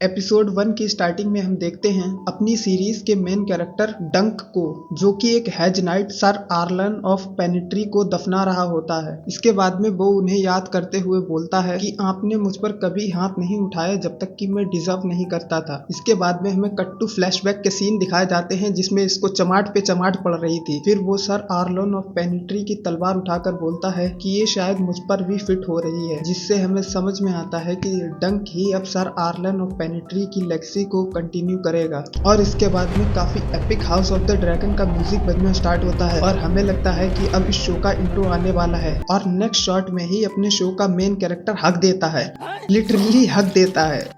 Episode 1 की starting में हम देखते हैं अपनी सीरीज के मेन कैरेक्टर डंक को, जो कि एक हेज नाइट सर आर्लन ऑफ पेनिट्री को दफना रहा होता है। इसके बाद में वो उन्हें याद करते हुए बोलता है कि आपने मुझ पर कभी हाथ नहीं उठाया जब तक कि मैं डिजर्व नहीं करता था। इसके बाद में हमें कट टू फ्लैशबैक के सीन दिखाए जाते हैं जिसमें इसको चमाट पे चमाट पड़ रही थी। फिर वो सर आर्लन ऑफ पेनिट्री की तलवार उठाकर बोलता है कि ये शायद मुझ पर भी फिट हो रही है, जिससे हमें समझ में आता है कि डंक ही अब सर आर्लन ऑफ पेनिट्री की लेगेसी को कंटिन्यू करेगा। और इसके बाद में काफी epic house of the dragon का म्यूजिक बजना स्टार्ट होता है और हमें लगता है कि अब इस शो का इंट्रो आने वाला है। और नेक्स्ट शॉट में ही अपने शो का मेन कैरेक्टर हक देता है, लिटरली हक देता है।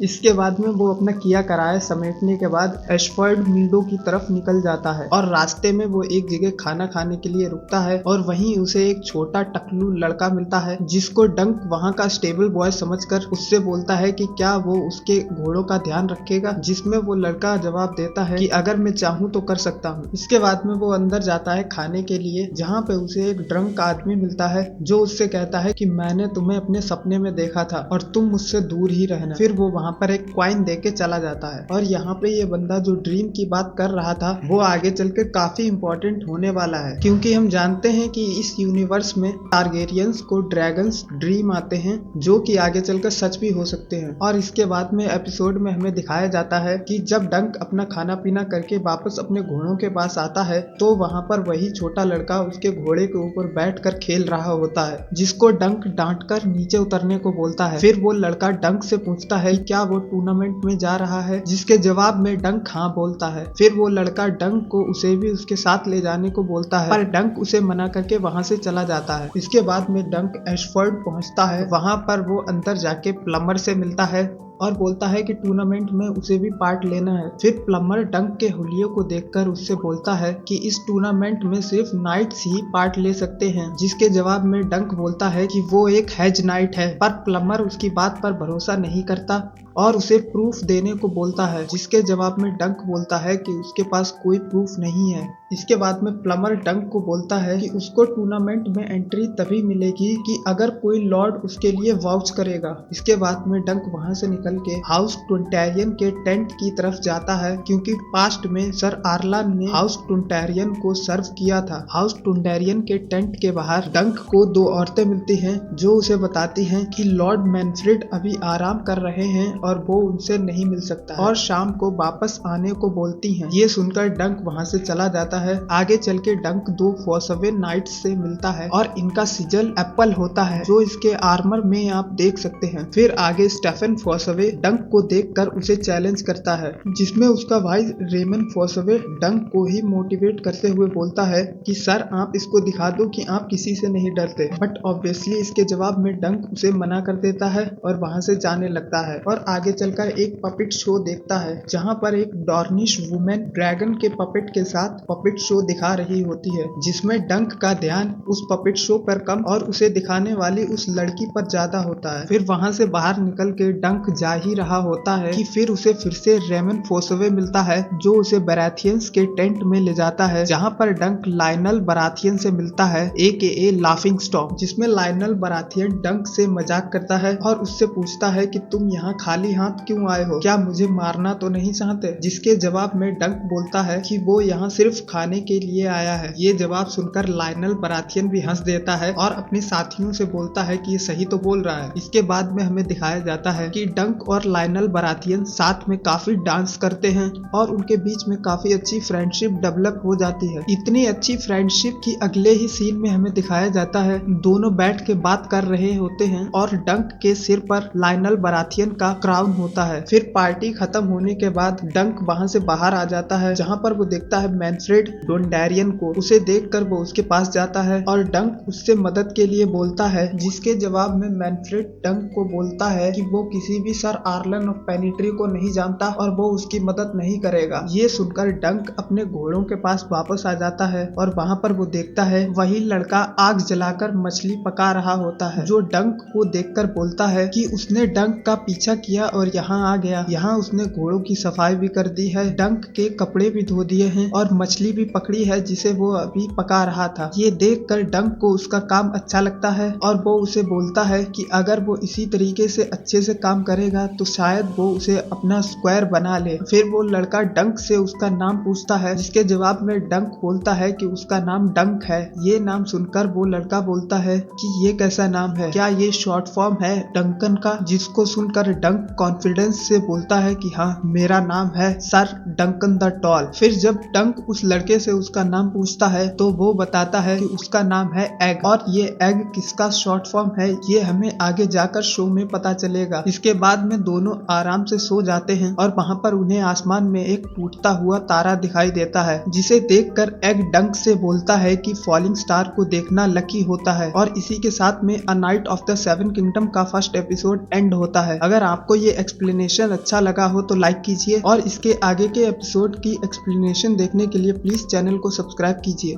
इसके बाद में वो अपना किया कराए समेटने के बाद एशफर्ड मीडो की तरफ निकल जाता है और रास्ते में वो एक जगह खाना खाने के लिए रुकता है और वहीं उसे एक छोटा टकलू लड़का मिलता है जिसको डंक वहां का स्टेबल बॉय समझकर उससे बोलता है कि क्या वो उसके घोड़ों का ध्यान रखेगा, जिसमें वो लड़का जवाब देता है कि अगर मैं चाहूँ तो कर सकता हूँ। इसके बाद में वो अंदर जाता है खाने के लिए, जहाँ पे उसे एक ड्रंक आदमी मिलता है जो उससे कहता है कि मैंने तुम्हें अपने सपने में देखा था और तुम मुझसे दूर ही रहना। फिर वो वहाँ पर एक क्वाइन देके चला जाता है और यहाँ पे ये बंदा जो ड्रीम की बात कर रहा था वो आगे चलकर काफी इम्पोर्टेंट होने वाला है, क्योंकि हम जानते हैं कि इस यूनिवर्स में टारगेरियंस को ड्रैगन्स ड्रीम आते हैं जो कि आगे चलकर सच भी हो सकते हैं। और इसके बाद में एपिसोड में हमें दिखाया जाता है कि जब डंक अपना खाना पीना करके वापस अपने घोड़ों के पास आता है तो वहाँ पर वही छोटा लड़का उसके घोड़े के ऊपर बैठकर खेल रहा होता है, जिसको डंक डांट कर नीचे उतरने को बोलता है। फिर वो लड़का डंक से पूछता है क्या वो टूर्नामेंट में जा रहा है, जिसके जवाब में डंक हाँ बोलता है। फिर वो लड़का डंक को उसे भी उसके साथ ले जाने को बोलता है, पर डंक उसे मना करके वहां से चला जाता है। इसके बाद में डंक एशफर्ड पहुंचता है, वहां पर वो अंदर जाके प्लम्बर से मिलता है और बोलता है कि टूर्नामेंट में उसे भी पार्ट लेना है। फिर प्लम्बर डंक के हुलिये को देखकर उससे बोलता है कि इस टूर्नामेंट में सिर्फ नाइट्स ही पार्ट ले सकते हैं, जिसके जवाब में डंक बोलता है कि वो एक हेज नाइट है। पर प्लम्बर उसकी बात पर भरोसा नहीं करता और उसे प्रूफ देने को बोलता है, जिसके जवाब में डंक बोलता है कि उसके पास कोई प्रूफ नहीं है। इसके बाद में प्लम्बर डंक को बोलता है कि उसको टूर्नामेंट में एंट्री तभी मिलेगी कि अगर कोई लॉर्ड उसके लिए वाउच करेगा। इसके बाद में डंक वहां से निकल के हाउस टुनटेरियन के टेंट की तरफ जाता है, क्योंकि पास्ट में सर आर्लन ने हाउस टुनटेरियन को सर्व किया था। हाउस टुनटेरियन के टेंट के बाहर डंक को दो औरतें मिलती हैं जो उसे बताती हैं कि लॉर्ड मैनफ्रेड अभी आराम कर रहे हैं और वो उनसे नहीं मिल सकता और शाम को वापस आने को बोलती हैं। ये सुनकर डंक वहां से चला जाता है। आगे चल के डंक दो फॉसवे नाइट्स से मिलता है और इनका सिजल एप्पल होता है जो इसके आर्मर में आप देख सकते हैं। फिर आगे स्टेफन फॉसवे डंक को देखकर उसे चैलेंज करता है, जिसमें उसका भाई रेमन फॉसवे डंक को ही मोटिवेट करते हुए बोलता है कि सर आप इसको दिखा दो कि आप किसी से नहीं डरते। बट ऑब्वियसली इसके जवाब में डंक उसे मना कर देता है और वहां से जाने लगता है और आगे चलकर एक पपेट शो देखता है, जहां पर एक डॉर्निश वुमेन ड्रैगन के पपेट के साथ पपेट शो दिखा रही होती है, जिसमें डंक का ध्यान उस पपेट शो पर कम और उसे दिखाने वाली उस लड़की पर ज्यादा होता है। फिर वहां से बाहर निकल के डंक जा ही रहा होता है कि फिर उसे फिर से रेमन फोसवे मिलता है जो उसे बराथियंस के टेंट में ले जाता है, जहां पर डंक लाइनल बराथियन से मिलता है AKA लाफिंग स्टॉक, जिसमें लाइनल बराथियन डंक से मजाक करता है और उससे पूछता है कि तुम यहाँ खाली हाथ क्यों आए हो, क्या मुझे मारना तो नहीं चाहते। जिसके जवाब में डंक बोलता है कि वो यहाँ सिर्फ खाने के लिए आया है। ये जवाब सुनकर लाइनल बराथियन भी हंस देता है और अपने साथियों से बोलता है कि ये सही तो बोल रहा है। इसके बाद में हमें दिखाया जाता है कि डंक और लाइनल बराथियन साथ में काफी डांस करते हैं और उनके बीच में काफी अच्छी फ्रेंडशिप डेवलप हो जाती है। इतनी अच्छी फ्रेंडशिप की अगले ही सीन में हमें दिखाया जाता है दोनों बैठ के बात कर रहे होते हैं और डंक के सिर पर लाइनल बराथियन का क्राउन होता है। फिर पार्टी खत्म होने के बाद डंक वहां से बाहर आ जाता है, जहां पर वो देखता है मैनफ्रेड डोनडेरियन को। उसे देखकर वो उसके पास जाता है और डंक उससे मदद के लिए बोलता है, जिसके जवाब में मैनफ्रेड डंक को बोलता है कि वो किसी भी सर आर्लन ऑफ पेनिट्री को नहीं जानता और वो उसकी मदद नहीं करेगा। ये सुनकर डंक अपने घोड़ों के पास वापस आ जाता है और वहां पर वो देखता है वही लड़का आग जलाकर मछली पका रहा होता है, जो डंक को देखकर बोलता है कि उसने डंक का पीछा किया और यहाँ आ गया। यहाँ उसने घोड़ों की सफाई भी कर दी है, डंक के कपड़े भी धो दिए हैं और मछली भी पकड़ी है जिसे वो अभी पका रहा था। ये देखकर डंक को उसका काम अच्छा लगता है और वो उसे बोलता है कि अगर वो इसी तरीके से अच्छे से काम करेगा बनेगा तो शायद वो उसे अपना स्क्वायर बना ले। फिर वो लड़का डंक से उसका नाम पूछता है, जिसके जवाब में डंक बोलता है कि उसका नाम डंक है। ये नाम सुनकर वो लड़का बोलता है कि ये कैसा नाम है, क्या ये शॉर्ट फॉर्म है डंकन का? जिसको सुनकर डंक कॉन्फिडेंस से बोलता है कि हाँ, मेरा नाम है सर डंकन द टॉल। फिर जब डंक उस लड़के से उसका नाम पूछता है तो वो बताता है कि उसका नाम है एग, और ये एग किसका शॉर्ट फॉर्म है ये हमें आगे जाकर शो में पता चलेगा। इसके बाद में दोनों आराम से सो जाते हैं और वहाँ पर उन्हें आसमान में एक टूटता हुआ तारा दिखाई देता है, जिसे देखकर एग डंक से बोलता है कि फॉलिंग स्टार को देखना लकी होता है। और इसी के साथ में a night of the seven kingdom का फर्स्ट एपिसोड एंड होता है। अगर आपको ये एक्सप्लेनेशन अच्छा लगा हो तो लाइक कीजिए और इसके आगे के एपिसोड की एक्सप्लेनेशन देखने के लिए प्लीज चैनल को सब्सक्राइब कीजिए।